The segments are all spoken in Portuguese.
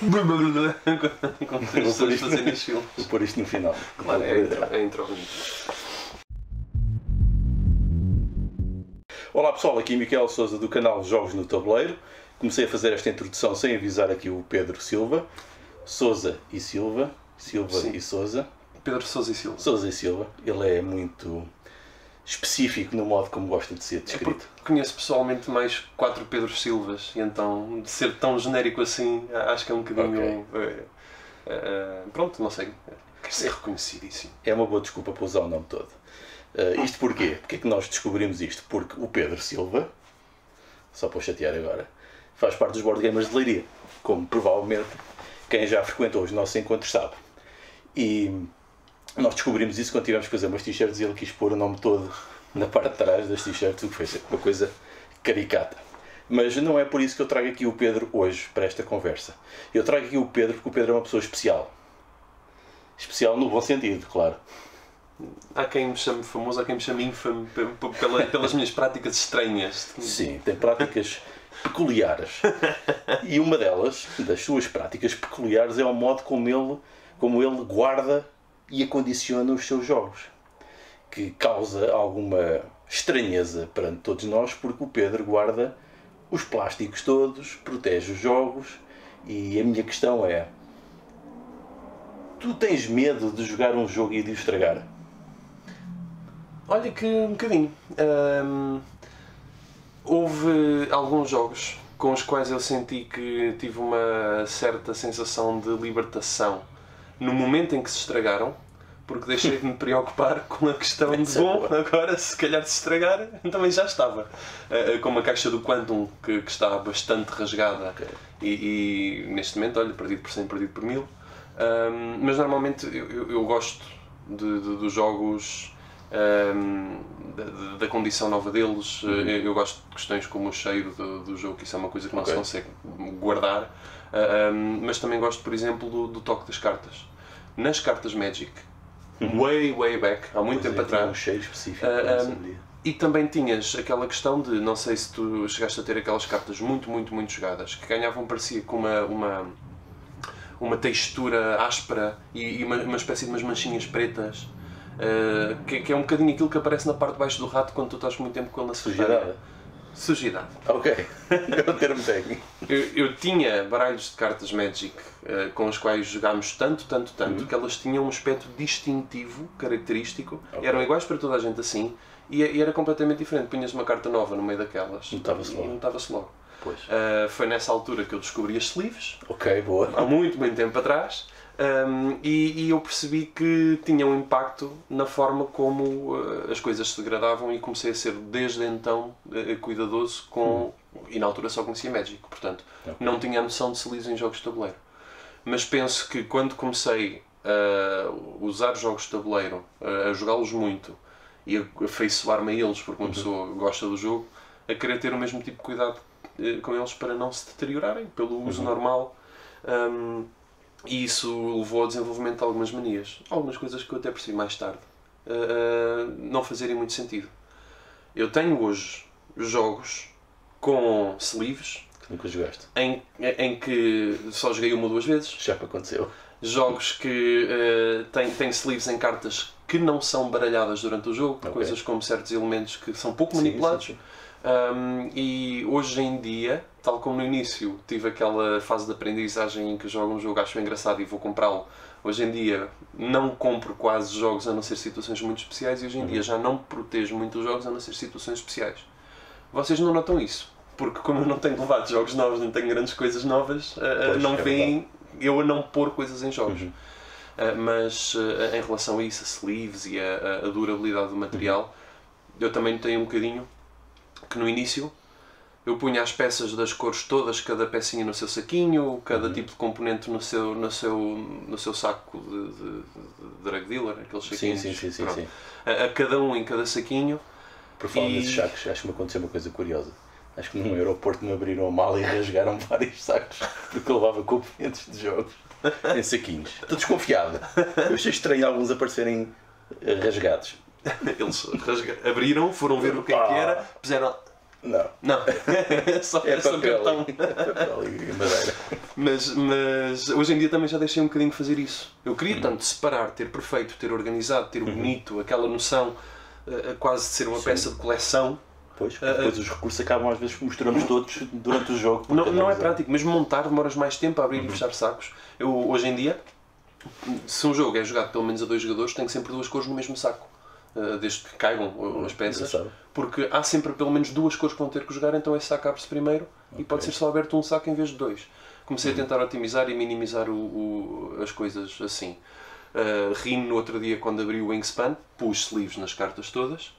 Como as pessoas fazem nos filmes. Vou pôr isto no final. Claro, é a intro bonita. Olá pessoal, aqui Miquel Sousa do canal Jogos no Tabuleiro. Comecei a fazer esta introdução sem avisar aqui o Pedro Silva. Sousa e Silva. Silva Sim. e Sousa. Pedro Sousa e Silva. Sousa e Silva. Ele é muito específico no modo como gosta de ser descrito. Conheço pessoalmente mais 4 Pedro Silvas e então de ser tão genérico assim acho que é um bocadinho... pronto, não sei. Quer ser reconhecidíssimo. É uma boa desculpa para usar o nome todo. Isto porquê? Porque é que nós descobrimos isto? Porque o Pedro Silva, só para chatear agora, faz parte dos board gamers de Leiria, como provavelmente quem já frequentou os nossos encontros sabe. E nós descobrimos isso quando tivemos que fazer umas t-shirts e ele quis pôr o nome todo na parte de trás das t-shirts, o que foi uma coisa caricata. Mas não é por isso que eu trago aqui o Pedro hoje para esta conversa. Eu trago aqui o Pedro porque o Pedro é uma pessoa especial. Especial no bom sentido, claro. Há quem me chame famoso, há quem me chame ínfame pelas minhas práticas estranhas. Sim, tem práticas peculiares. E uma delas, das suas práticas peculiares, é o modo como ele guarda e acondiciona os seus jogos. Que causa alguma estranheza perante todos nós, porque o Pedro guarda os plásticos todos, protege os jogos, e a minha questão é: tu tens medo de jogar um jogo e de o estragar? Olha que um bocadinho. Houve alguns jogos com os quais eu senti que tive uma certa sensação de libertação no momento em que se estragaram, porque deixei de me preocupar com a questão de bom, agora se calhar se estragar, também já estava. Como a caixa do Quantum, que está bastante rasgada, Okay. e neste momento, olha, perdido por 100, perdido por 1000. Mas normalmente eu gosto dos jogos, da condição nova deles. Eu gosto de questões como o cheiro do jogo, que isso é uma coisa que não se consegue guardar. Mas também gosto, por exemplo, do toque das cartas. Nas cartas Magic, way back, há muito tempo atrás. Um cheiro específico, e também tinhas aquela questão de, não sei se tu chegaste a ter aquelas cartas muito jogadas, que ganhavam, parecia com uma textura áspera e uma espécie de umas manchinhas pretas, que é um bocadinho aquilo que aparece na parte de baixo do rato quando tu estás muito tempo com ele na secretária. Sujidade. Ok, é um termo técnico. Eu tinha baralhos de cartas Magic com os quais jogámos tanto que elas tinham um aspecto distintivo, característico, eram iguais para toda a gente assim, e era completamente diferente. Punhas uma carta nova no meio daquelas Notava-se logo. Notava-se logo. Pois. Foi nessa altura que eu descobri as sleeves, Ok, boa. há muito tempo atrás, e eu percebi que tinha um impacto na forma como as coisas se degradavam, e comecei a ser desde então cuidadoso com... E na altura só conhecia Magic, portanto não tinha a noção de sleeves em jogos de tabuleiro. Mas penso que quando comecei a usar jogos de tabuleiro, a jogá-los muito e a afeiçoar-me a eles, porque uma pessoa gosta do jogo, a querer ter o mesmo tipo de cuidado com eles para não se deteriorarem pelo uso normal, e isso levou ao desenvolvimento de algumas manias, algumas coisas que eu até percebi mais tarde não fazerem muito sentido. Eu tenho hoje jogos com sleeves Que nunca jogaste. em que só joguei uma ou duas vezes, Já me aconteceu. jogos que têm sleeves em cartas que não são baralhadas durante o jogo, coisas como certos elementos que são pouco manipulados. Sim. E hoje em dia, tal como no início tive aquela fase de aprendizagem em que jogo um jogo, acho engraçado e vou comprá-lo, hoje em dia não compro quase jogos a não ser situações muito especiais, e hoje em dia já não protejo muito os jogos a não ser situações especiais. Vocês não notam isso, porque como eu não tenho levado jogos novos, não tenho grandes coisas novas, não veem eu a não pôr coisas em jogos. Mas em relação a isso, a sleeves e a durabilidade do material, eu também tenho um bocadinho que no início eu punha as peças das cores todas, cada pecinha no seu saquinho, cada tipo de componente no seu saco de drug dealer, aqueles saquinhos. Sim. A cada um em cada saquinho. Por falar nesses sacos, acho que me aconteceu uma coisa curiosa. Acho que num aeroporto me abriram a mala e rasgaram vários sacos, porque eu levava componentes de jogos em saquinhos. Estou desconfiado. Eu achei estranho alguns aparecerem rasgados. Eles abriram, foram ver o que é que era, puseram Não. Não, só É só papel, cartão. papel e madeira. Mas hoje em dia também já deixei um bocadinho de fazer isso. Eu queria tanto separar, ter perfeito, ter organizado, ter bonito, aquela noção quase de ser uma peça de coleção. Pois, depois os recursos acabam às vezes misturamos todos durante o jogo. Não é prático, mesmo montar demoras mais tempo a abrir e fechar sacos. Eu hoje em dia, se um jogo é jogado pelo menos a 2 jogadores, tem sempre 2 cores no mesmo saco. Desde que caigam as peças, engraçado. porque há sempre pelo menos 2 cores que vão ter que jogar, então esse saco abre-se primeiro e pode ser só aberto um saco em vez de 2. Comecei a tentar otimizar e minimizar as coisas assim. Ri no outro dia quando abri o Wingspan, pus sleeves nas cartas todas,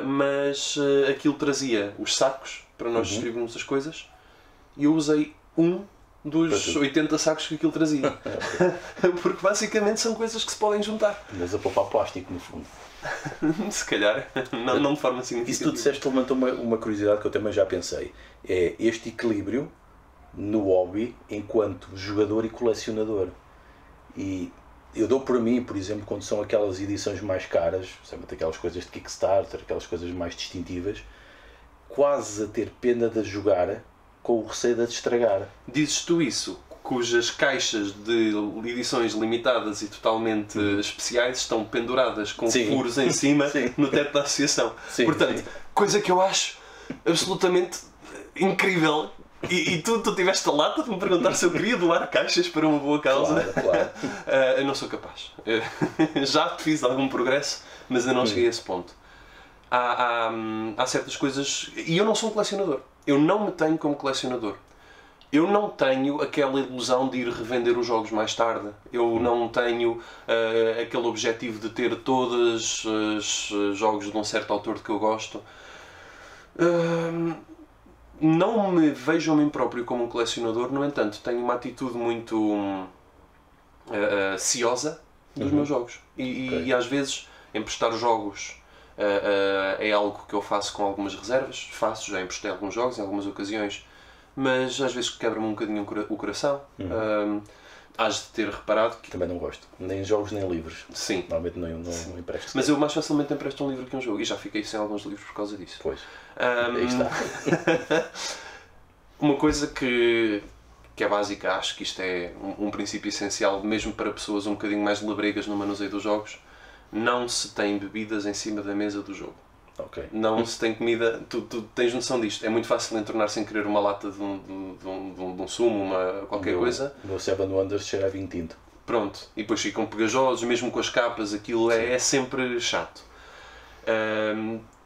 mas aquilo trazia os sacos para nós distribuirmos as coisas e eu usei um dos 80 sacos que aquilo trazia. Porque basicamente são coisas que se podem juntar. Mas a poupar plástico no fundo. Se calhar, não de forma significativa. Isso tu disseste levantou uma curiosidade que eu também já pensei. É este equilíbrio no hobby enquanto jogador e colecionador. E eu dou por mim, por exemplo, quando são aquelas edições mais caras, sempre aquelas coisas de Kickstarter, aquelas coisas mais distintivas, quase a ter pena de jogar com o receio de as estragar. Dizes tu isso, cujas caixas de edições limitadas e totalmente especiais estão penduradas com furos em cima no teto da associação. Portanto, coisa que eu acho absolutamente incrível. E tu tiveste a lata de me perguntar se eu queria doar caixas para uma boa causa. Claro. Eu não sou capaz. Já fiz algum progresso, mas ainda não cheguei a esse ponto. Há certas coisas... E eu não sou um colecionador. Eu não me tenho como colecionador. Eu não tenho aquela ilusão de ir revender os jogos mais tarde. Eu não tenho aquele objetivo de ter todos os jogos de um certo autor de que eu gosto. Não me vejo a mim próprio como um colecionador, no entanto, tenho uma atitude muito ciosa dos meus jogos. E às vezes, emprestar jogos é algo que eu faço com algumas reservas. Já emprestei alguns jogos em algumas ocasiões, mas às vezes quebra-me um bocadinho o coração. Hás de ter reparado que... Também não gosto, nem jogos nem livros. Sim. Normalmente não empresto. Mas eu mais facilmente empresto um livro que um jogo, e já fiquei sem alguns livros por causa disso. Pois, aí está. Uma coisa que é básica, acho que isto é um princípio essencial, mesmo para pessoas um bocadinho mais labregas no manuseio dos jogos: não se tem bebidas em cima da mesa do jogo. Não se tem comida, tu tens noção disto. É muito fácil entornar sem querer uma lata de um sumo, qualquer coisa. O meu Seven Wonders cheira a vinho tinto. Pronto, e depois ficam pegajosos, mesmo com as capas, aquilo é sempre chato.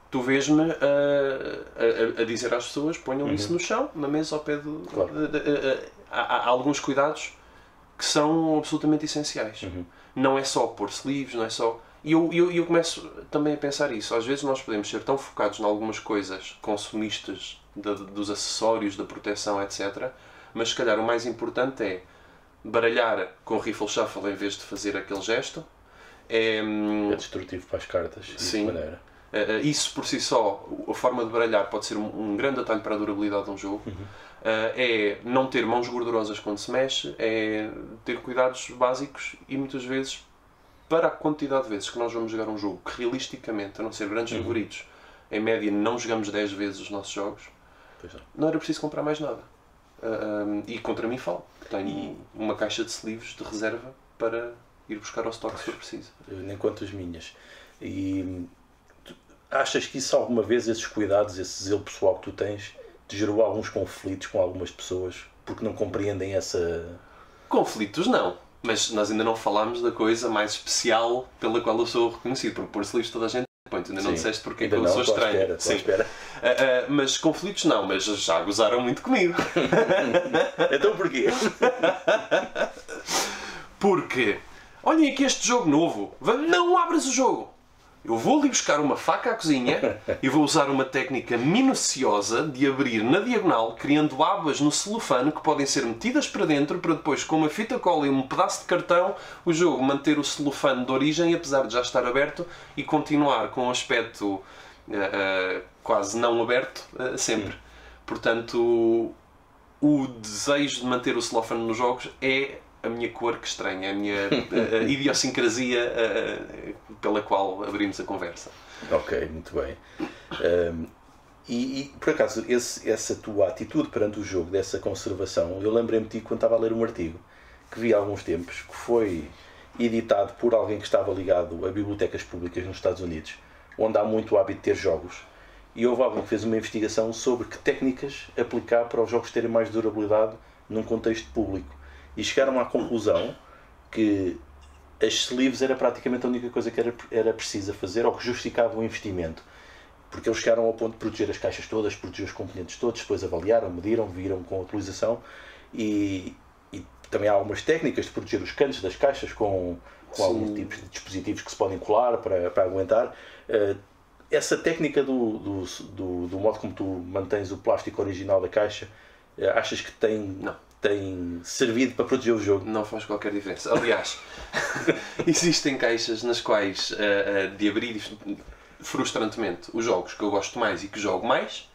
Tu vês-me a dizer às pessoas: ponham isso no chão, na mesa, ao pé do... Há alguns cuidados que são absolutamente essenciais. Não é só pôr sleeves, não é só... E eu começo também a pensar isso. Às vezes nós podemos ser tão focados em algumas coisas consumistas, dos acessórios, da proteção, etc. Mas se calhar o mais importante é baralhar com rifle shuffle em vez de fazer aquele gesto. É destrutivo para as cartas. Sim. Isso por si só, a forma de baralhar pode ser um grande atalho para a durabilidade de um jogo. É não ter mãos gordurosas quando se mexe, é ter cuidados básicos e muitas vezes, para a quantidade de vezes que nós vamos jogar um jogo, que realisticamente, a não ser grandes favoritos, em média não jogamos 10 vezes os nossos jogos, não era preciso comprar mais nada. E contra mim falo, que tenho uma caixa de sleeves de reserva para ir buscar ao estoque se for preciso. Nem quanto as minhas. E achas que isso alguma vez, esses cuidados, esse zelo pessoal que tu tens, te gerou alguns conflitos com algumas pessoas porque não compreendem essa... Conflitos não. Mas nós ainda não falámos da coisa mais especial pela qual eu sou reconhecido, porque por sleeves toda a gente põe. Ainda não disseste porque é que eu sou estranho. Mas conflitos não, mas já gozaram muito comigo. Então porquê? Porque, olhem aqui este jogo novo. Não abras o jogo. Eu vou ali buscar uma faca à cozinha e vou usar uma técnica minuciosa de abrir na diagonal, criando abas no celofane que podem ser metidas para dentro, para depois, com uma fita cola e um pedaço de cartão, o jogo manter o celofane de origem, apesar de já estar aberto, e continuar com um aspecto quase não aberto sempre. Portanto, o desejo de manter o celofane nos jogos é a minha cor que estranha, a minha idiosincrasia pela qual abrimos a conversa. Ok, muito bem. E por acaso, essa tua atitude perante o jogo, dessa conservação, eu lembrei-me de ti quando estava a ler um artigo que vi há alguns tempos, que foi editado por alguém que estava ligado a bibliotecas públicas nos Estados Unidos, onde há muito hábito de ter jogos, e houve alguém que fez uma investigação sobre que técnicas aplicar para os jogos terem mais durabilidade num contexto público. E chegaram à conclusão que as sleeves era praticamente a única coisa que era precisa fazer, ou que justificava o investimento. Porque eles chegaram ao ponto de proteger as caixas todas, proteger os componentes todos, depois avaliaram, mediram, viram com a utilização e também há algumas técnicas de proteger os cantos das caixas com alguns tipos de dispositivos que se podem colar para aguentar. Essa técnica do modo como tu mantens o plástico original da caixa, achas que tem servido para proteger o jogo? Não faz qualquer diferença. Aliás, existem caixas nas quais de abrir frustrantemente os jogos que eu gosto mais e que jogo mais,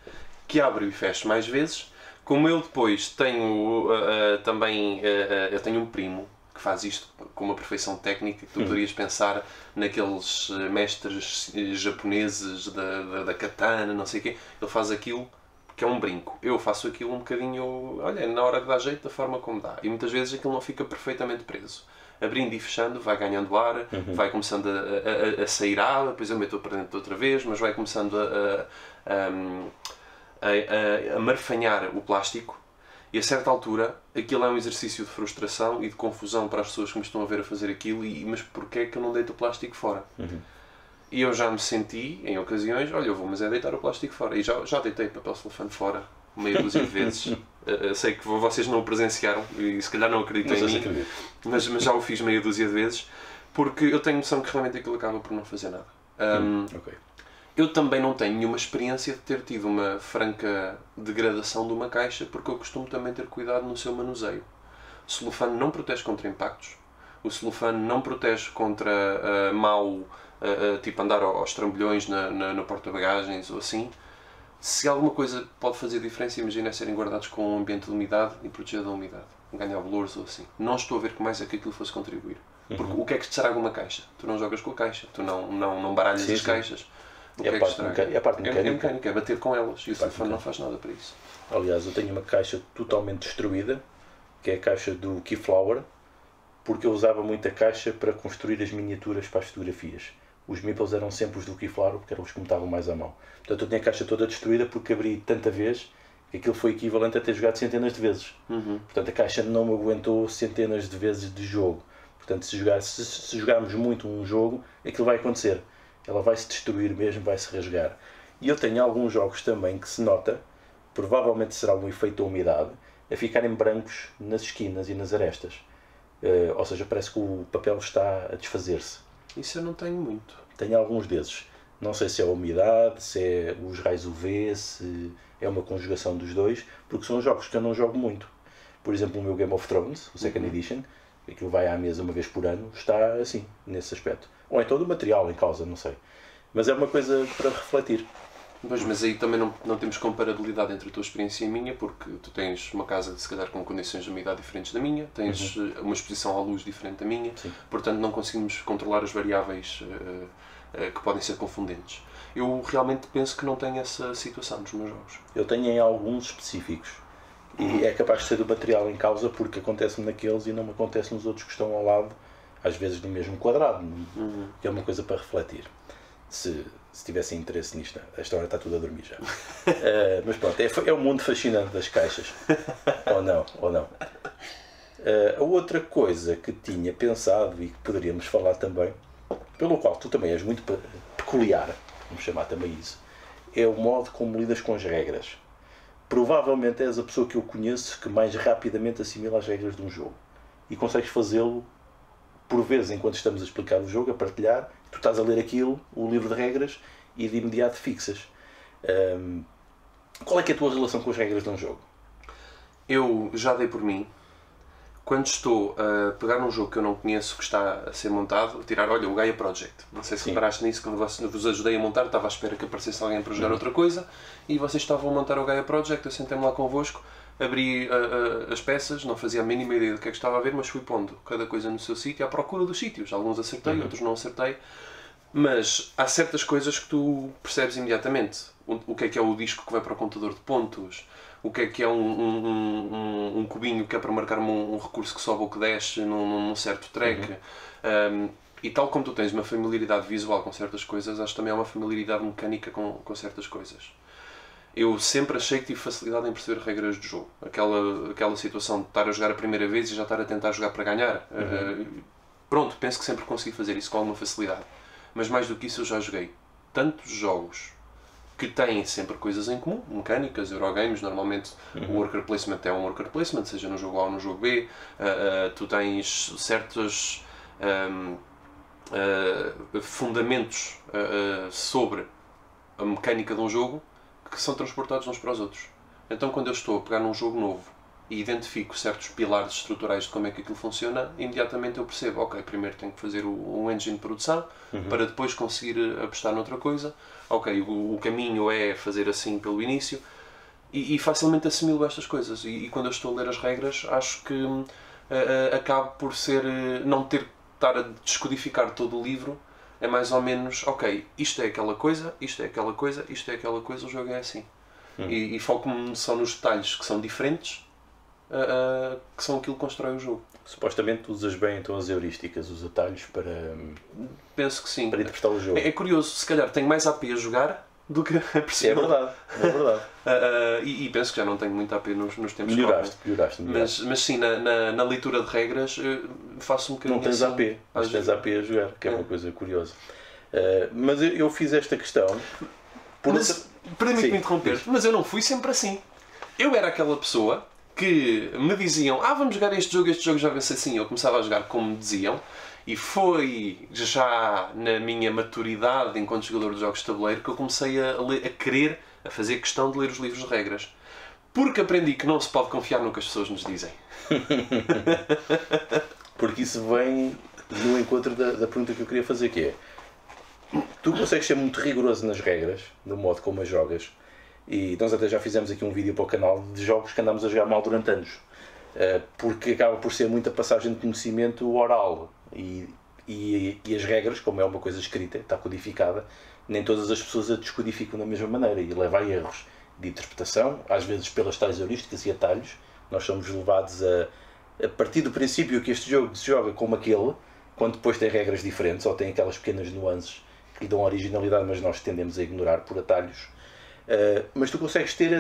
que abro e fecho mais vezes. Como eu depois tenho também eu tenho um primo que faz isto com uma perfeição técnica, que tu poderias pensar naqueles mestres japoneses da katana, não sei o quê. Ele faz aquilo que é um brinco. Eu faço aquilo um bocadinho, olha, na hora que dá jeito, da forma como dá. E muitas vezes aquilo não fica perfeitamente preso. Abrindo e fechando, vai ganhando ar, vai começando a sair água, depois eu meto para dentro outra vez, mas vai começando a marfanhar o plástico. E a certa altura, aquilo é um exercício de frustração e de confusão para as pessoas que me estão a ver a fazer aquilo, mas porquê é que eu não deito o plástico fora? E eu já me senti, em ocasiões, olha, eu vou, mas é deitar o plástico fora. E já deitei papel celofane fora, meia dúzia de vezes. Sei que vocês não o presenciaram e se calhar não acreditam em mim, mas já o fiz meia dúzia de vezes, porque eu tenho noção que realmente aquilo acaba por não fazer nada. Eu também não tenho nenhuma experiência de ter tido uma franca degradação de uma caixa, porque eu costumo também ter cuidado no seu manuseio. O celofane não protege contra impactos, o celofane não protege contra tipo andar aos trambolhões na porta-bagagens ou assim. Se alguma coisa pode fazer diferença, imagina serem guardados com um ambiente de umidade e protegido da umidade, ganhar bolores ou assim. Não estou a ver que mais é que aquilo fosse contribuir. Porque o que é que te estraga uma caixa? Tu não jogas com a caixa, tu não baralhas as caixas. O que é que te estraga? É a parte mecânica. É bater com elas e o telefone não faz nada para isso. Aliás, eu tenho uma caixa totalmente destruída, que é a caixa do Keyflower, porque eu usava muito a caixa para construir as miniaturas para as fotografias. Os meeples eram sempre os do Keyflower, porque eram os que me estavam mais à mão. Portanto, eu tinha a caixa toda destruída porque abri tanta vez que aquilo foi equivalente a ter jogado centenas de vezes. Portanto, a caixa não me aguentou centenas de vezes de jogo. Portanto, se jogarmos muito um jogo, aquilo vai acontecer. Ela vai se destruir mesmo, vai se rasgar. E eu tenho alguns jogos também que se nota, provavelmente será um efeito da umidade, a ficarem brancos nas esquinas e nas arestas. Ou seja, parece que o papel está a desfazer-se. Isso eu não tenho muito. Tenho alguns desses. Não sei se é a umidade, se é os raios UV, se é uma conjugação dos dois, porque são jogos que eu não jogo muito. Por exemplo, o meu Game of Thrones, o Second Edition, aquilo vai à mesa uma vez por ano, está assim, nesse aspecto. Ou então do material em causa, não sei. Mas é uma coisa para refletir. Pois, mas aí também não temos comparabilidade entre a tua experiência e a minha, porque tu tens uma casa, se calhar, com condições de umidade diferentes da minha, tens uma exposição à luz diferente da minha, portanto não conseguimos controlar as variáveis que podem ser confundentes. Eu realmente penso que não tenho essa situação nos meus jogos. Eu tenho em alguns específicos. E é capaz de ser do material em causa, porque acontece-me naqueles e não me acontece nos outros que estão ao lado, às vezes no mesmo quadrado, que é uma coisa para refletir. Se tivessem interesse nisto, esta hora está tudo a dormir já. Mas pronto, é um mundo fascinante das caixas. ou não. A outra coisa que tinha pensado e que poderíamos falar também, pelo qual tu também és muito peculiar, vamos chamar também isso, é o modo como lidas com as regras. Provavelmente és a pessoa que eu conheço que mais rapidamente assimila as regras de um jogo. E consegues fazê-lo, por vezes, enquanto estamos a explicar o jogo, a partilhar, tu estás a ler aquilo, o livro de regras, e de imediato fixas. Qual é que é a tua relação com as regras de um jogo? Eu já dei por mim, quando estou a pegar num jogo que eu não conheço, que está a ser montado, tirar, olha, o Gaia Project. Não sei se reparaste nisso, quando vos ajudei a montar, estava à espera que aparecesse alguém para jogar outra coisa, e vocês estavam a montar o Gaia Project, eu sentei-me lá convosco, abri as peças, não fazia a mínima ideia do que é que estava a ver, mas fui pondo cada coisa no seu sítio, à procura dos sítios. Alguns acertei, outros não acertei. Mas há certas coisas que tu percebes imediatamente. o que é o disco que vai para o contador de pontos, o que é um cubinho que é para marcar um recurso que sobe ou que desce num certo track. E tal como tu tens uma familiaridade visual com certas coisas, acho que também há uma familiaridade mecânica com certas coisas. Eu sempre achei que tive facilidade em perceber regras de jogo. Aquela situação de estar a jogar a primeira vez e já estar a tentar jogar para ganhar. Pronto, penso que sempre consegui fazer isso com alguma facilidade. Mas mais do que isso, eu já joguei tantos jogos que têm sempre coisas em comum, mecânicas, Eurogames, normalmente o worker placement é um worker placement, seja no jogo A ou no jogo B. Tu tens certos fundamentos sobre a mecânica de um jogo que são transportados uns para os outros. Então, quando eu estou a pegar num jogo novo e identifico certos pilares estruturais de como é que aquilo funciona, imediatamente eu percebo, ok, primeiro tenho que fazer um engine de produção para depois conseguir apostar noutra coisa. Ok, o caminho é fazer assim pelo início e facilmente assimilo estas coisas. E quando eu estou a ler as regras, acho que acabo por ser, não ter que estar a descodificar todo o livro. É mais ou menos, ok, isto é aquela coisa, isto é aquela coisa, isto é aquela coisa, o jogo é assim. E foco-me só nos detalhes que são diferentes, que são aquilo que constrói o jogo. Supostamente usas bem então as heurísticas, os atalhos para... Penso que sim. Para interpretar o jogo. É curioso, se calhar tenho mais AP a jogar do que a perceber. É verdade. E penso que já não tenho muito AP nos tempos melhoraste. Mas sim, na leitura de regras faço um bocadinho. Não tens assim, AP, mas tens AP a jogar, que é uma coisa curiosa. Mas eu fiz esta questão... Permite-me interromper, mas eu não fui sempre assim. Eu era aquela pessoa que me diziam, vamos jogar este jogo já vai ser assim. Eu começava a jogar como me diziam. E foi já na minha maturidade enquanto jogador de jogos de tabuleiro que eu comecei a fazer questão de ler os livros de regras. Porque aprendi que não se pode confiar no que as pessoas nos dizem. Porque isso vem no encontro da pergunta que eu queria fazer, que é: tu consegues ser muito rigoroso nas regras, no modo como as jogas, e nós até já fizemos aqui um vídeo para o canal de jogos que andamos a jogar mal durante anos, porque acaba por ser muita passagem de conhecimento oral. E as regras, como é uma coisa escrita, está codificada, nem todas as pessoas a descodificam da mesma maneira e leva a erros de interpretação, às vezes pelas tais heurísticas e atalhos. Nós somos levados a partir do princípio que este jogo se joga como aquele, quando depois tem regras diferentes ou tem aquelas pequenas nuances que lhe dão originalidade, mas nós tendemos a ignorar por atalhos. Mas tu consegues ter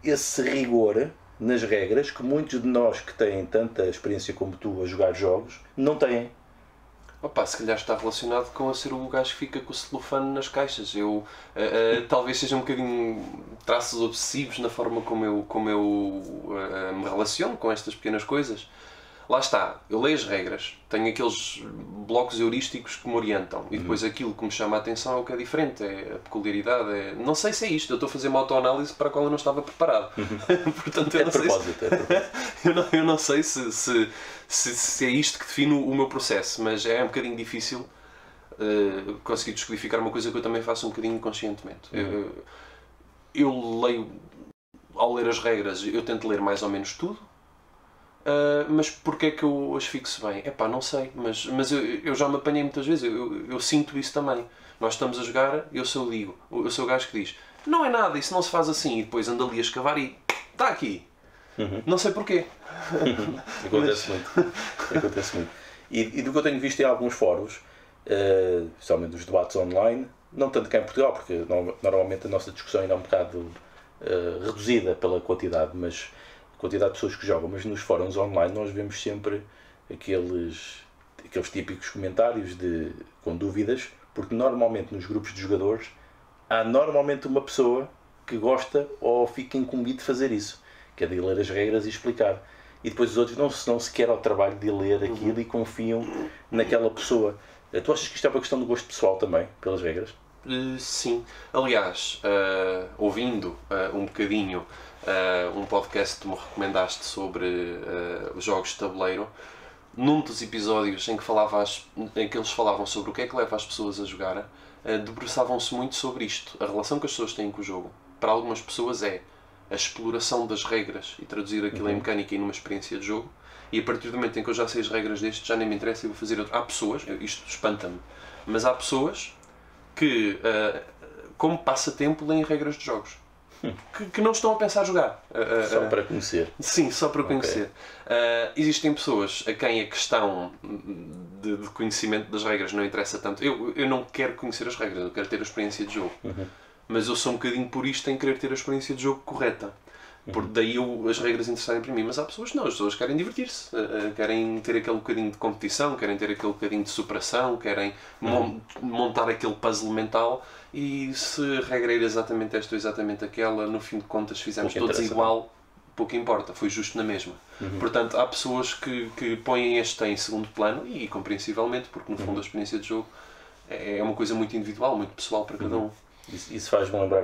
esse rigor nas regras que muitos de nós que têm tanta experiência como tu a jogar jogos não têm. Se calhar está relacionado com a ser o gajo que fica com o celofane nas caixas. Eu talvez seja um bocadinho traços obsessivos na forma como eu me relaciono com estas pequenas coisas. Lá está, eu leio as regras, tenho aqueles blocos heurísticos que me orientam e depois aquilo que me chama a atenção é o que é diferente, é a peculiaridade, não sei se é isto, eu estou a fazer uma autoanálise para a qual eu não estava preparado. Portanto, eu não sei eu não sei se é isto que define o meu processo, mas é um bocadinho difícil conseguir descodificar uma coisa que eu também faço um bocadinho inconscientemente. Eu leio, ao ler as regras, eu tento ler mais ou menos tudo. Mas porquê é que eu as fixo bem? Não sei, mas eu já me apanhei muitas vezes, eu sinto isso também. Nós estamos a jogar, eu sou o gajo que diz, não é nada, isso não se faz assim, e depois ando ali a escavar e está aqui. Não sei porquê. Acontece muito. E do que eu tenho visto em alguns fóruns, especialmente os debates online, não tanto cá em Portugal, porque normalmente a nossa discussão ainda é um bocado reduzida pela quantidade, mas quantidade de pessoas que jogam, mas nos fóruns online nós vemos sempre aqueles típicos comentários com dúvidas, porque normalmente nos grupos de jogadores há normalmente uma pessoa que gosta ou fica incumbido de fazer isso, que é de ler as regras e explicar. E depois os outros não sequer ao trabalho de ler aquilo e confiam naquela pessoa. Tu achas que isto é uma questão de gosto pessoal também, pelas regras? Sim. Aliás, ouvindo um bocadinho um podcast que tu me recomendaste sobre os jogos de tabuleiro, num dos episódios em que eles falavam sobre o que é que leva as pessoas a jogar, debruçavam-se muito sobre isto. A relação que as pessoas têm com o jogo. Para algumas pessoas é a exploração das regras e traduzir aquilo em mecânica e numa experiência de jogo. E a partir do momento em que eu já sei as regras deste, já nem me interessa, eu vou fazer outro. Há pessoas, isto espanta-me, mas há pessoas que como passatempo, leem regras de jogos. Que não estão a pensar jogar. Só para conhecer. Sim, só para conhecer. Existem pessoas a quem a questão de conhecimento das regras não interessa tanto. Eu não quero conhecer as regras, eu quero ter a experiência de jogo. Mas eu sou um bocadinho purista em querer ter a experiência de jogo correta. Por daí as regras interessarem para mim. Mas há pessoas que não, as pessoas querem divertir-se, querem ter aquele bocadinho de competição, querem ter aquele bocadinho de superação, querem montar aquele puzzle mental. E se a regra era exatamente esta ou exatamente aquela, no fim de contas fizemos todos igual, pouco importa, foi justo na mesma. Portanto, há pessoas que põem este em segundo plano, e compreensivelmente, porque no fundo a experiência de jogo é uma coisa muito individual, muito pessoal para cada um. Isso faz-me lembrar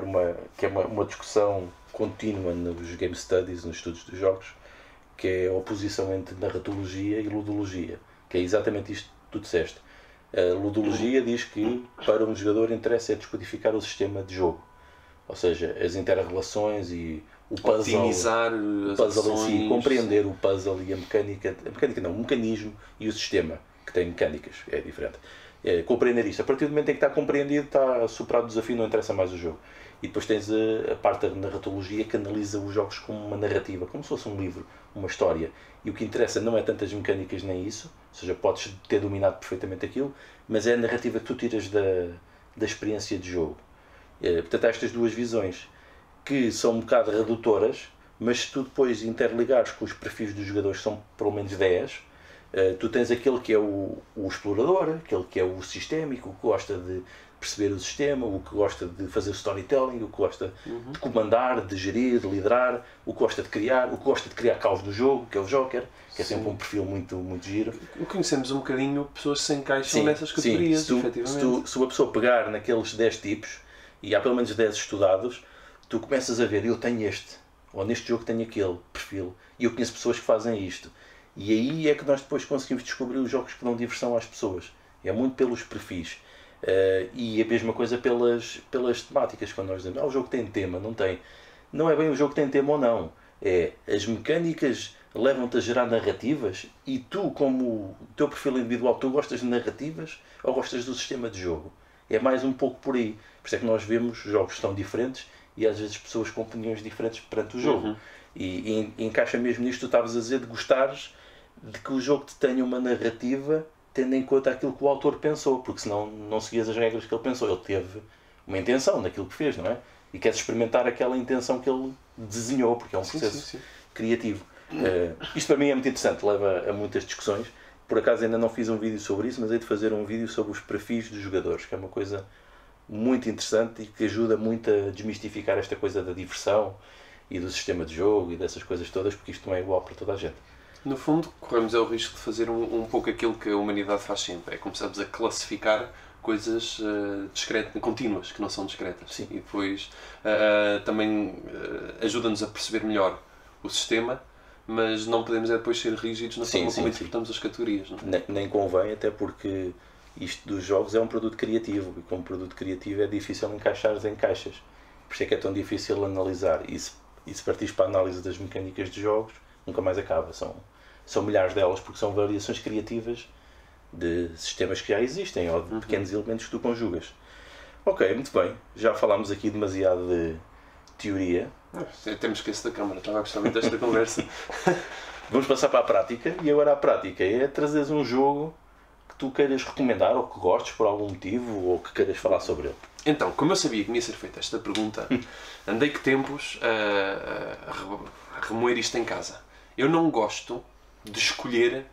que é uma discussão contínua nos game studies, nos estudos dos jogos, que é a oposição entre narratologia e ludologia, que é exatamente isto que tu disseste. A ludologia diz que para um jogador interessa descodificar o sistema de jogo, ou seja, as inter-relações e o puzzle, optimizar o as puzzle ações, em si, compreender o puzzle e o mecanismo e o sistema, que tem mecânicas, é diferente. Compreender isto. A partir do momento em que está compreendido, está superado o desafio, não interessa mais o jogo. E depois tens a parte da narratologia que analisa os jogos como uma narrativa, como se fosse um livro, uma história. E o que interessa não é tantas mecânicas nem isso, ou seja, podes ter dominado perfeitamente aquilo, mas é a narrativa que tu tiras da experiência de jogo. Portanto, há estas duas visões que são um bocado redutoras, mas se tu depois interligares com os perfis dos jogadores, que são pelo menos 10, tu tens aquele que é o explorador, aquele que é o sistémico, o que gosta de perceber o sistema, o que gosta de fazer storytelling, o que gosta de comandar, de gerir, de liderar, o que gosta de criar, o que gosta de criar caos do jogo, que é o Joker, que é sempre um perfil muito, muito giro. Conhecemos um bocadinho pessoas que se encaixam nessas categorias, efetivamente. Se uma pessoa pegar naqueles 10 tipos, e há pelo menos 10 estudados, tu começas a ver, eu tenho este, ou neste jogo tenho aquele perfil, e eu conheço pessoas que fazem isto. E aí é que nós depois conseguimos descobrir os jogos que dão diversão às pessoas. É muito pelos perfis. E a mesma coisa pelas temáticas. Quando nós dizemos, o jogo tem tema, não tem. Não é bem o jogo que tem tema ou não. É as mecânicas levam-te a gerar narrativas e tu, como o teu perfil individual, tu gostas de narrativas ou gostas do sistema de jogo? É mais um pouco por aí. Por isso é que nós vemos jogos tão diferentes e às vezes pessoas com opiniões diferentes perante o jogo. E encaixa mesmo nisto que tu estavas a dizer, de gostares de que o jogo te tenha uma narrativa tendo em conta aquilo que o autor pensou, porque senão não seguias as regras que ele pensou. Ele teve uma intenção naquilo que fez, não é? E queres experimentar aquela intenção que ele desenhou, porque é um processo criativo. Isto para mim é muito interessante, leva a muitas discussões. Por acaso ainda não fiz um vídeo sobre isso, mas hei de fazer um vídeo sobre os perfis dos jogadores, que é uma coisa muito interessante e que ajuda muito a desmistificar esta coisa da diversão e do sistema de jogo e dessas coisas todas, porque isto não é igual para toda a gente. No fundo, corremos o risco de fazer um pouco aquilo que a humanidade faz sempre. É começarmos a classificar coisas discretas, contínuas, que não são discretas. Sim. E depois também ajuda-nos a perceber melhor o sistema, mas não podemos depois ser rígidos na forma como interpretamos as categorias. Não? Nem convém, até porque isto dos jogos é um produto criativo, e como produto criativo é difícil encaixar em caixas. Por isso é que é tão difícil analisar. E se partires para a análise das mecânicas de jogos, nunca mais acaba. São milhares delas, porque são variações criativas de sistemas que já existem ou de pequenos elementos que tu conjugas. Ok, muito bem. Já falámos aqui demasiado de teoria. Temos que esse da câmara, estava a gostar muito desta conversa. Vamos passar para a prática, e agora a prática é trazeres um jogo que tu queiras recomendar, ou que gostes por algum motivo, ou que queiras falar sobre ele. Então, como eu sabia que me ia ser feita esta pergunta, andei que tempos a remoer isto em casa. Eu não gosto de escolher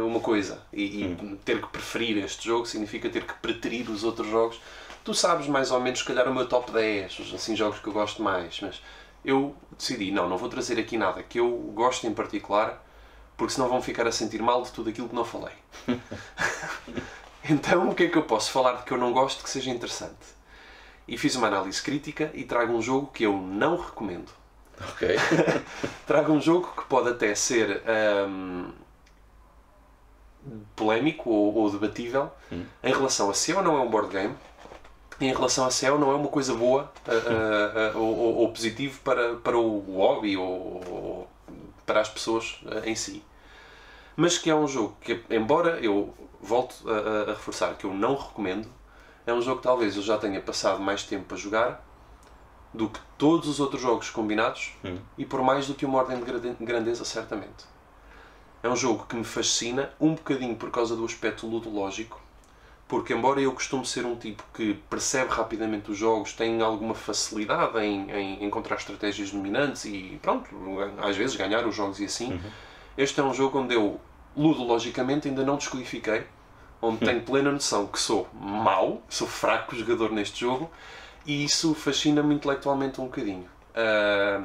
uma coisa e ter que preferir este jogo significa ter que preterir os outros jogos. Tu sabes mais ou menos, se calhar, o meu top 10, os assim, jogos que eu gosto mais, mas eu decidi, não vou trazer aqui nada que eu gosto em particular, porque senão vão ficar a sentir mal de tudo aquilo que não falei. Então, o que é que eu posso falar de que eu não gosto que seja interessante? E fiz uma análise crítica e trago um jogo que eu não recomendo. Ok. Trago um jogo que pode até ser polémico ou debatível em relação a se é ou não é um board game, em relação a se é ou não é uma coisa boa ou positivo para o hobby ou para as pessoas em si. Mas que é um jogo que, embora eu volto a reforçar que eu não recomendo, é um jogo que talvez eu já tenha passado mais tempo a jogar do que todos os outros jogos combinados e por mais do que uma ordem de grandeza, certamente. É um jogo que me fascina, um bocadinho por causa do aspecto ludológico, porque embora eu costume ser um tipo que percebe rapidamente os jogos, tem alguma facilidade em encontrar estratégias dominantes e pronto, às vezes ganhar os jogos e assim, este é um jogo onde eu ludologicamente ainda não descodifiquei, onde tenho plena noção que sou mau, sou fraco jogador neste jogo e isso fascina-me intelectualmente um bocadinho. É,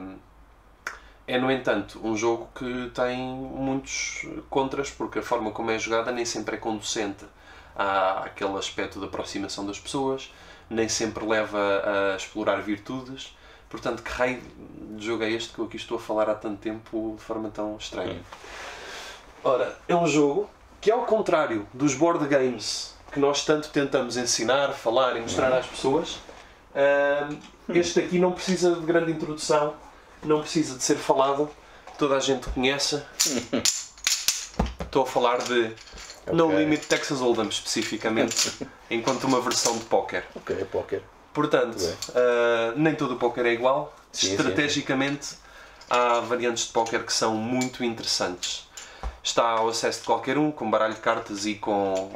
no entanto, um jogo que tem muitos contras, porque a forma como é jogada nem sempre é conducente àquele aspecto da aproximação das pessoas, nem sempre leva a explorar virtudes. Portanto, que raio de jogo é este que eu aqui estou a falar há tanto tempo de forma tão estranha? Ora, é um jogo que, ao contrário dos board games que nós tanto tentamos ensinar, falar e mostrar às pessoas, este aqui não precisa de grande introdução, não precisa de ser falado, toda a gente conhece. Estou a falar de No Limit Texas Hold'em, especificamente, enquanto uma versão de póquer. Ok, póquer. Portanto, nem todo o póquer é igual. Sim, estrategicamente, há variantes de póquer que são muito interessantes. Está ao acesso de qualquer um, com baralho de cartas e com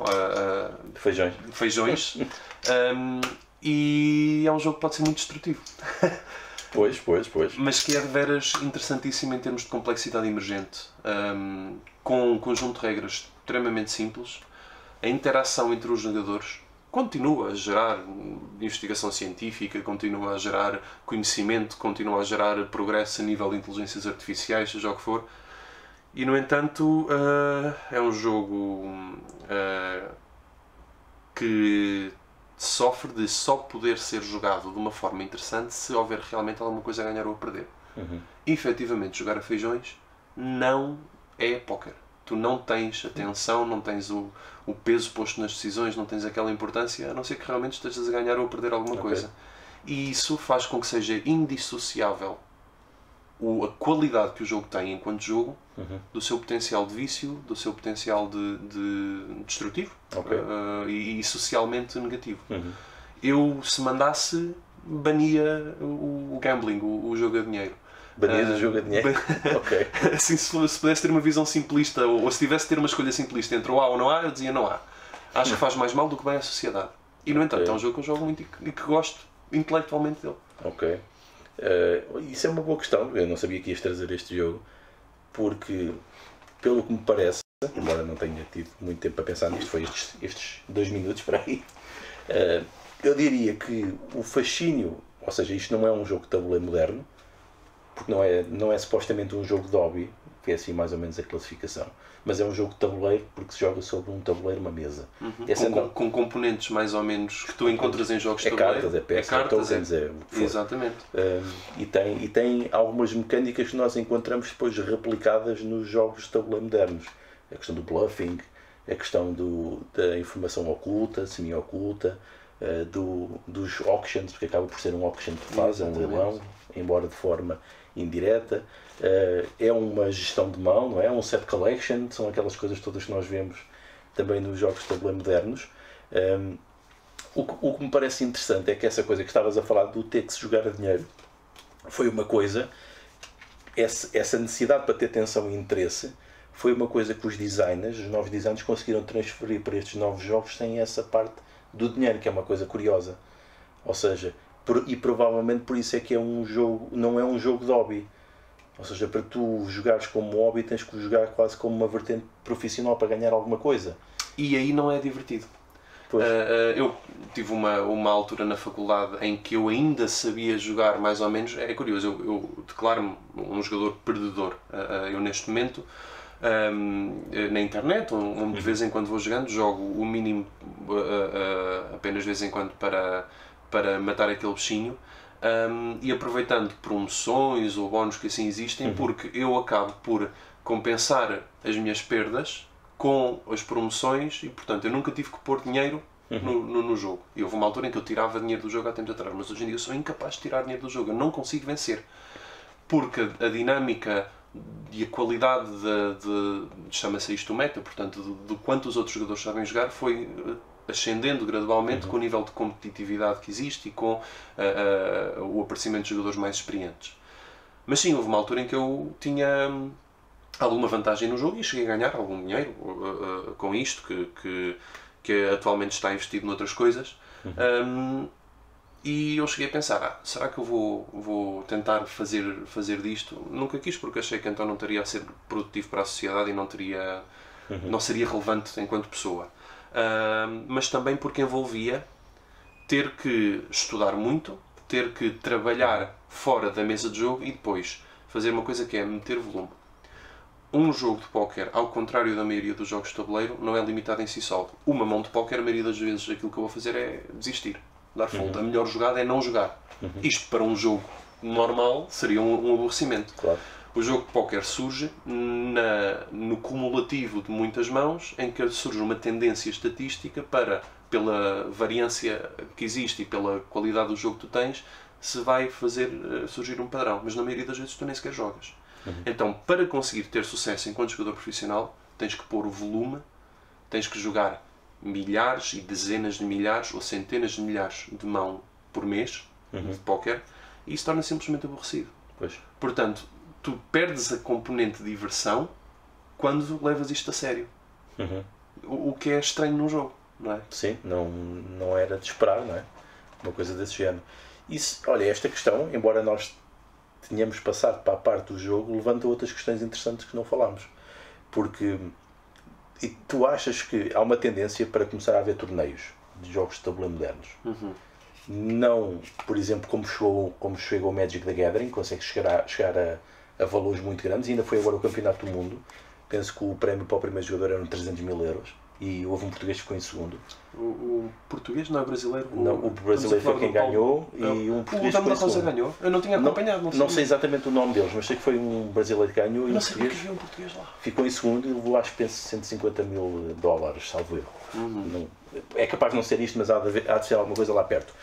feijões. E é um jogo que pode ser muito destrutivo. Pois. Mas que é de veras interessantíssimo em termos de complexidade emergente. Com um conjunto de regras extremamente simples, a interação entre os jogadores continua a gerar investigação científica, continua a gerar conhecimento, continua a gerar progresso a nível de inteligências artificiais, seja o que for. E, no entanto, é um jogo que sofre de só poder ser jogado de uma forma interessante se houver realmente alguma coisa a ganhar ou a perder. Efetivamente, jogar a feijões não é póquer. Tu não tens atenção, não tens o peso posto nas decisões, não tens aquela importância, a não ser que realmente estejas a ganhar ou a perder alguma coisa. E isso faz com que seja indissociável a qualidade que o jogo tem enquanto jogo do seu potencial de vício, do seu potencial de destrutivo e socialmente negativo. Eu, se mandasse, bania o gambling, o jogo a dinheiro. Banias o jogo a dinheiro? Ok. Assim, se pudesse ter uma visão simplista, ou se tivesse de ter uma escolha simplista entre o há ou não há, eu dizia não há. Acho que faz mais mal do que bem à sociedade. E, no entanto, é um jogo que eu jogo muito e que gosto intelectualmente dele. Ok. Isso é uma boa questão. Eu não sabia que ias trazer este jogo, porque, pelo que me parece, embora não tenha tido muito tempo para pensar nisto, foi estes 2 minutos para aí, eu diria que o fascínio, ou seja, isto não é um jogo de tabuleiro moderno, porque não é supostamente um jogo de hobby, que é assim mais ou menos a classificação, mas é um jogo de tabuleiro porque se joga sobre um tabuleiro, uma mesa. Com componentes mais ou menos que tu encontras em jogos de tabuleiro. Cartas, peças, tokens, o que for. Exatamente. E tem algumas mecânicas que nós encontramos depois replicadas nos jogos de tabuleiro modernos. A questão do bluffing, a questão da informação oculta, semi-oculta, dos auctions, porque acaba por ser um auction que faz, é um leilão, embora de forma indireta. É uma gestão de mão, não é? Um set collection, são aquelas coisas todas que nós vemos também nos jogos de tabuleiro modernos. O que me parece interessante é que essa coisa que estavas a falar do ter que se jogar a dinheiro foi uma coisa, essa necessidade para ter atenção e interesse foi uma coisa que os novos designers conseguiram transferir para estes novos jogos sem essa parte do dinheiro, que é uma coisa curiosa. Ou seja, e provavelmente por isso é que é um jogo, não é um jogo de hobby. Ou seja, para tu jogares como hobby tens que jogar quase como uma vertente profissional para ganhar alguma coisa. E aí não é divertido. Eu tive uma altura na faculdade em que eu ainda sabia jogar mais ou menos. É curioso, eu declaro-me um jogador perdedor. Eu neste momento, na internet, onde de vez em quando vou jogando, jogo o mínimo apenas de vez em quando para matar aquele bichinho. E aproveitando promoções ou bónus que assim existem, porque eu acabo por compensar as minhas perdas com as promoções e, portanto, eu nunca tive que pôr dinheiro no jogo. E houve uma altura em que eu tirava dinheiro do jogo há tempos atrás, mas hoje em dia eu sou incapaz de tirar dinheiro do jogo, eu não consigo vencer. Porque a dinâmica e a qualidade chama-se isto o meta, portanto, do quanto os outros jogadores sabem jogar, foi ascendendo gradualmente com o nível de competitividade que existe e com o aparecimento de jogadores mais experientes. Mas sim, houve uma altura em que eu tinha alguma vantagem no jogo e cheguei a ganhar algum dinheiro com isto, que atualmente está investido noutras coisas. E eu cheguei a pensar, será que eu vou tentar fazer disto? Nunca quis, porque achei que então não teria a ser produtivo para a sociedade e não seria relevante enquanto pessoa. Mas também porque envolvia ter que estudar muito, ter que trabalhar fora da mesa de jogo e depois fazer uma coisa que é meter volume. Um jogo de póquer, ao contrário da maioria dos jogos de tabuleiro, não é limitado em si só. Uma mão de póquer, a maioria das vezes, aquilo que eu vou fazer é desistir, dar fold. A melhor jogada é não jogar. Isto para um jogo normal seria um aborrecimento. Claro. O jogo de póquer surge no cumulativo de muitas mãos, em que surge uma tendência estatística pela variância que existe e pela qualidade do jogo que tu tens, se vai fazer surgir um padrão. Mas na maioria das vezes tu nem sequer jogas. Então, para conseguir ter sucesso enquanto jogador profissional, tens que pôr o volume, tens que jogar milhares e dezenas de milhares ou centenas de milhares de mão por mês de póquer, e isso torna simplesmente aborrecido. Pois. Portanto, tu perdes a componente de diversão quando levas isto a sério. O que é estranho num jogo, não é? Sim, não era de esperar, não é? Uma coisa desse género. Isso, olha, esta questão, embora nós tínhamos passado para a parte do jogo, levanta outras questões interessantes que não falámos. Porque tu achas que há uma tendência para começar a haver torneios de jogos de tabuleiro modernos? Não, por exemplo, como chegou o Magic the Gathering, consegue chegar a valores muito grandes, e ainda foi agora o Campeonato do Mundo. Penso que o prémio para o primeiro jogador eram 300 mil euros. E houve um português que ficou em segundo. O português não é brasileiro? Não, o brasileiro foi quem ganhou e um português ficou em segundo. O ganhou? Eu não tinha acompanhado. Não sei exatamente o nome deles, mas sei que foi um brasileiro que ganhou e um português lá. Ficou em segundo e levou, acho que penso, 150 mil dólares, salvo erro. Não, é capaz de não ser isto, mas há de ser alguma coisa lá perto.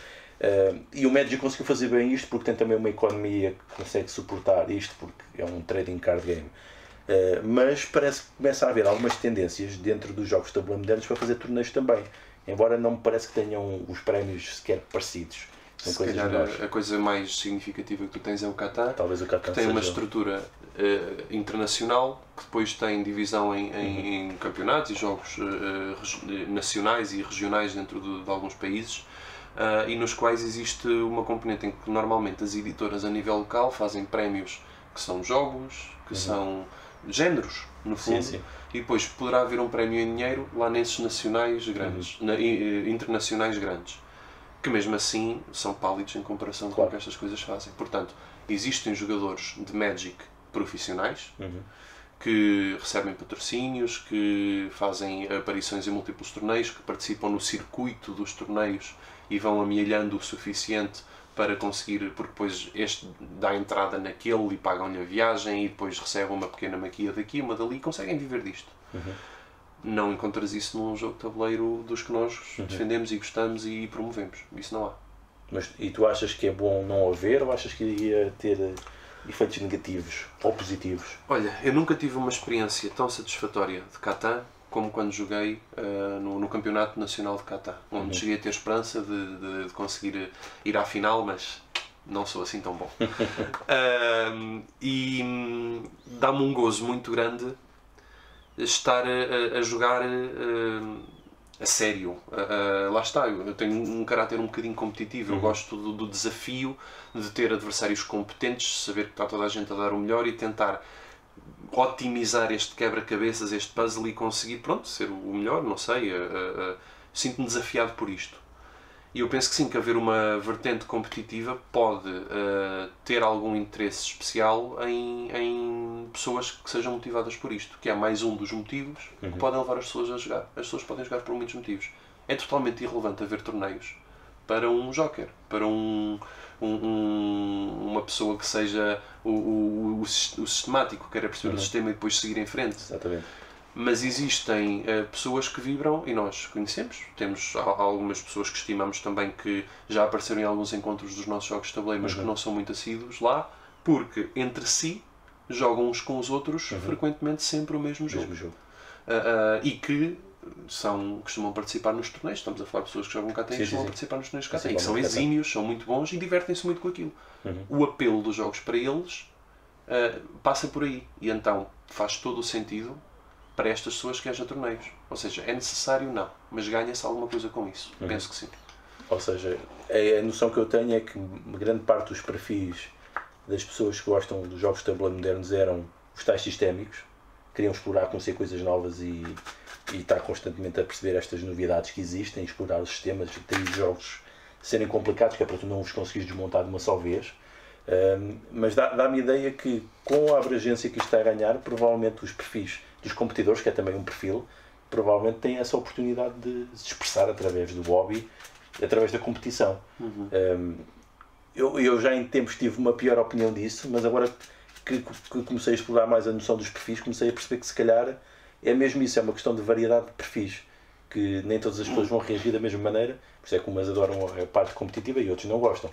E o Magic conseguiu fazer bem isto porque tem também uma economia que consegue suportar isto, porque é um trading card game. Mas parece que começa a haver algumas tendências dentro dos jogos de tabuleiro modernos para fazer torneios também, embora não me parece que tenham os prémios sequer parecidos. São Se calhar a coisa mais significativa que tu tens é o Catan. Talvez o Catan que tem uma estrutura internacional, que depois tem divisão em campeonatos e jogos nacionais e regionais dentro de alguns países, e nos quais existe uma componente em que normalmente as editoras a nível local fazem prémios que são jogos, que são géneros, no fundo, sim. E depois poderá haver um prémio em dinheiro lá nesses nacionais grandes, internacionais grandes, que mesmo assim são pálidos em comparação com o que estas coisas fazem. Portanto, existem jogadores de Magic profissionais que recebem patrocínios, que fazem aparições em múltiplos torneios, que participam no circuito dos torneios e vão amealhando o suficiente para conseguir, porque depois este dá entrada naquele e pagam-lhe a viagem e depois recebem uma pequena maquia daqui, uma dali, e conseguem viver disto. Não encontras isso num jogo de tabuleiro dos que nós defendemos e gostamos e promovemos. Isso não há. E tu achas que é bom não haver, ou achas que iria ter efeitos negativos ou positivos? Olha, eu nunca tive uma experiência tão satisfatória de Catan como quando joguei no Campeonato Nacional de Catan, onde cheguei a ter esperança de conseguir ir à final, mas não sou assim tão bom. E dá-me um gozo muito grande estar a jogar a sério. Lá está, eu tenho um caráter um bocadinho competitivo, eu gosto do desafio de ter adversários competentes, saber que está toda a gente a dar o melhor e tentar otimizar este quebra-cabeças, este puzzle, e conseguir, ser o melhor, não sei. Sinto-me desafiado por isto. E eu penso que sim, que haver uma vertente competitiva pode ter algum interesse especial em pessoas que sejam motivadas por isto, que é mais um dos motivos que podem levar as pessoas a jogar. As pessoas podem jogar por muitos motivos. É totalmente irrelevante haver torneios para um joker, para uma pessoa que seja o sistemático, queira perceber o sistema e depois seguir em frente. Exatamente. Mas existem pessoas que vibram, e nós conhecemos, temos algumas pessoas que estimamos também que já apareceram em alguns encontros dos nossos jogos de tabuleiro, mas que não são muito assíduos lá, porque entre si jogam uns com os outros frequentemente sempre o mesmo jogo. E que costumam participar nos torneios. Estamos a falar de pessoas que jogam KT e costumam participar nos torneios de KT. E são exímios, exímios, são muito bons e divertem-se muito com aquilo. O apelo dos jogos para eles passa por aí. E então faz todo o sentido para estas pessoas que hajam torneios. Ou seja, é necessário? Não. Mas ganha-se alguma coisa com isso. Penso que sim. Ou seja, a noção que eu tenho é que uma grande parte dos perfis das pessoas que gostam dos jogos de tabuleiro modernos eram os tais sistémicos. Queriam explorar, conhecer coisas novas e estar constantemente a perceber estas novidades que existem, explorar os sistemas, ter os jogos serem complicados, que é para tu não os conseguires desmontar de uma só vez. Mas dá-me a ideia que, com a abrangência que isto está a ganhar, provavelmente os perfis dos competidores, que é também um perfil, provavelmente têm essa oportunidade de se expressar através do hobby, através da competição. Eu já em tempos tive uma pior opinião disso, mas agora que comecei a explorar mais a noção dos perfis, comecei a perceber que se calhar é mesmo isso, é uma questão de variedade de perfis, que nem todas as pessoas vão reagir da mesma maneira, por isso é que umas adoram a parte competitiva e outros não gostam.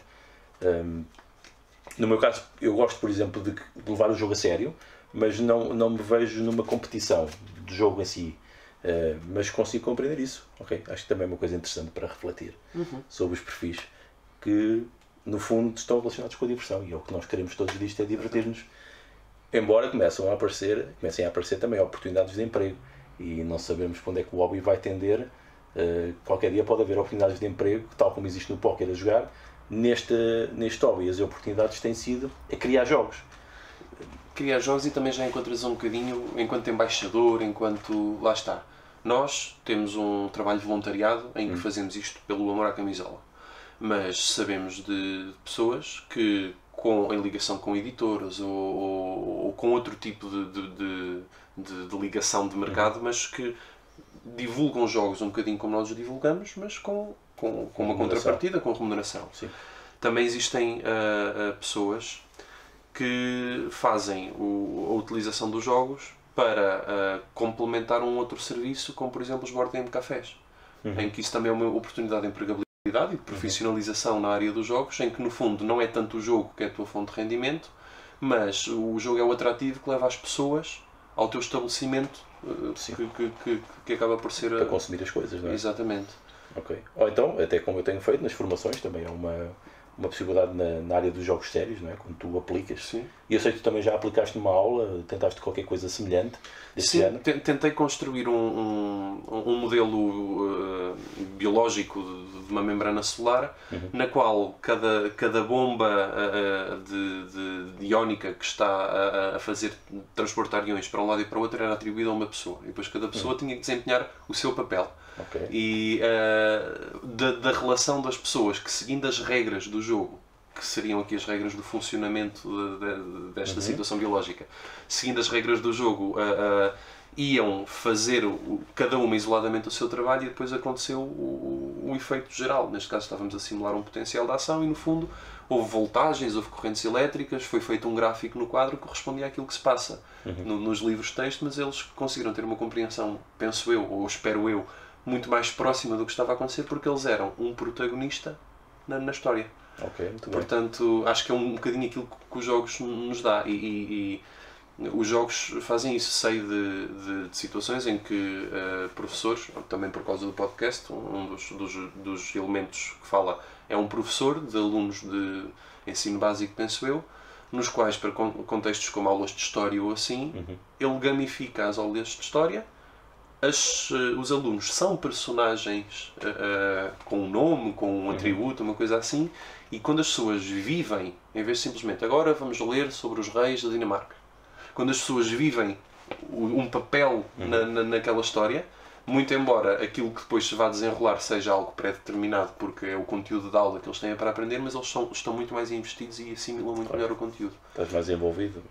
No meu caso, eu gosto, por exemplo, de levar o jogo a sério, mas não me vejo numa competição do jogo em si. Mas consigo compreender isso. Okay? Acho que também é uma coisa interessante para refletir sobre os perfis que, no fundo, estão relacionados com a diversão. E é o que nós queremos todos disto, é divertir-nos. Embora comecem a aparecer também oportunidades de emprego. E não sabemos para onde é que o hobby vai tender. Qualquer dia pode haver oportunidades de emprego, tal como existe no póquer a jogar. Neste hobby, as oportunidades têm sido a criar jogos. Criar jogos e também já encontras um bocadinho, enquanto embaixador, enquanto... Lá está. Nós temos um trabalho de voluntariado em que fazemos isto pelo amor à camisola. Mas sabemos de pessoas que, em ligação com editoras ou com outro tipo de ligação de mercado, mas que divulgam jogos um bocadinho como nós os divulgamos, mas com uma contrapartida, com remuneração. Sim. Também existem pessoas que fazem a utilização dos jogos para complementar um outro serviço, como por exemplo os board game cafés, em que isso também é uma oportunidade de empregabilidade e de profissionalização na área dos jogos, em que no fundo não é tanto o jogo que é a tua fonte de rendimento, mas o jogo é o atrativo que leva as pessoas ao teu estabelecimento, que acaba por ser... Para consumir as coisas, não é? Exatamente. Ok. Ou então, até como eu tenho feito nas formações, também é uma possibilidade na área dos jogos sérios, não é? Quando tu aplicas. Sim. E eu sei que tu também já aplicaste numa aula, tentaste qualquer coisa semelhante deste ano. Tentei construir um modelo biológico de uma membrana solar, na qual cada bomba de iónica que está a fazer transportar íons para um lado e para o outro era atribuída a uma pessoa. E depois cada pessoa tinha que desempenhar o seu papel. Okay. E da relação das pessoas que, seguindo as regras do jogo, que seriam aqui as regras do funcionamento desta situação biológica, seguindo as regras do jogo, iam fazer cada uma isoladamente o seu trabalho e depois aconteceu o efeito geral. Neste caso estávamos a simular um potencial de ação e no fundo houve voltagens, houve correntes elétricas, foi feito um gráfico no quadro que correspondia àquilo que se passa nos livros de texto, mas eles conseguiram ter uma compreensão, penso eu, ou espero eu, muito mais próxima do que estava a acontecer, porque eles eram um protagonista na história. Ok, muito bem. Portanto, acho que é um bocadinho aquilo que os jogos nos dá. E os jogos fazem isso. Sei de situações em que professores, também por causa do podcast, um dos elementos que fala é um professor de alunos de ensino básico, penso eu, nos quais, para contextos como aulas de história ou assim, ele gamifica as aulas de história. Os alunos são personagens com um nome, com um atributo, uma coisa assim, e quando as pessoas vivem, em vez de simplesmente agora vamos ler sobre os reis da Dinamarca, quando as pessoas vivem um papel naquela história, muito embora aquilo que depois se vá desenrolar seja algo pré-determinado, porque é o conteúdo da aula que eles têm para aprender, mas eles estão muito mais investidos e assimilam muito melhor o conteúdo. Estás mais envolvido.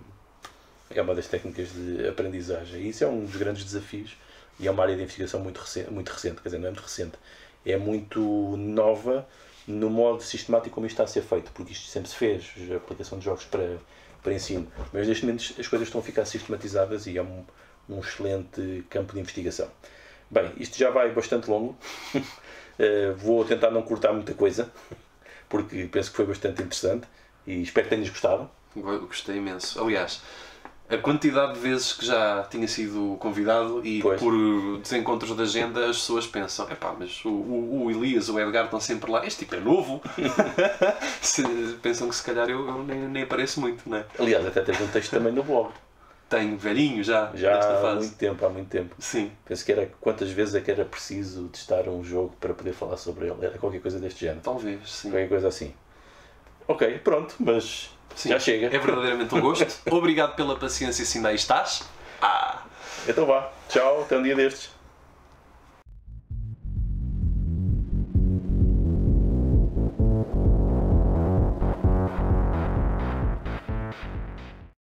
É uma das técnicas de aprendizagem. E isso é um dos grandes desafios. E é uma área de investigação muito recente, quer dizer, não é muito recente, é muito nova no modo sistemático como isto está a ser feito, porque isto sempre se fez, a aplicação de jogos para ensino, mas neste momento as coisas estão a ficar sistematizadas e é um excelente campo de investigação. Bem, isto já vai bastante longo, vou tentar não cortar muita coisa, porque penso que foi bastante interessante e espero que tenhas gostado. Gostei imenso. Aliás, a quantidade de vezes que já tinha sido convidado e Pois. por desencontros de agenda as pessoas pensam, epá, mas o Elias, o Edgar estão sempre lá, este tipo é novo. Pensam que se calhar eu nem apareço muito, não é? Aliás, até tens um texto também no blog. Tenho velhinho já Já nesta há fase. há muito tempo. Sim, Penso que era quantas vezes é que era preciso testar um jogo para poder falar sobre ele. Era qualquer coisa deste género. talvez, sim. Qualquer coisa assim. Ok, pronto, mas Sim, já chega. É verdadeiramente um gosto. Obrigado pela paciência se ainda aí estás. Então vá. Tchau, até um dia destes.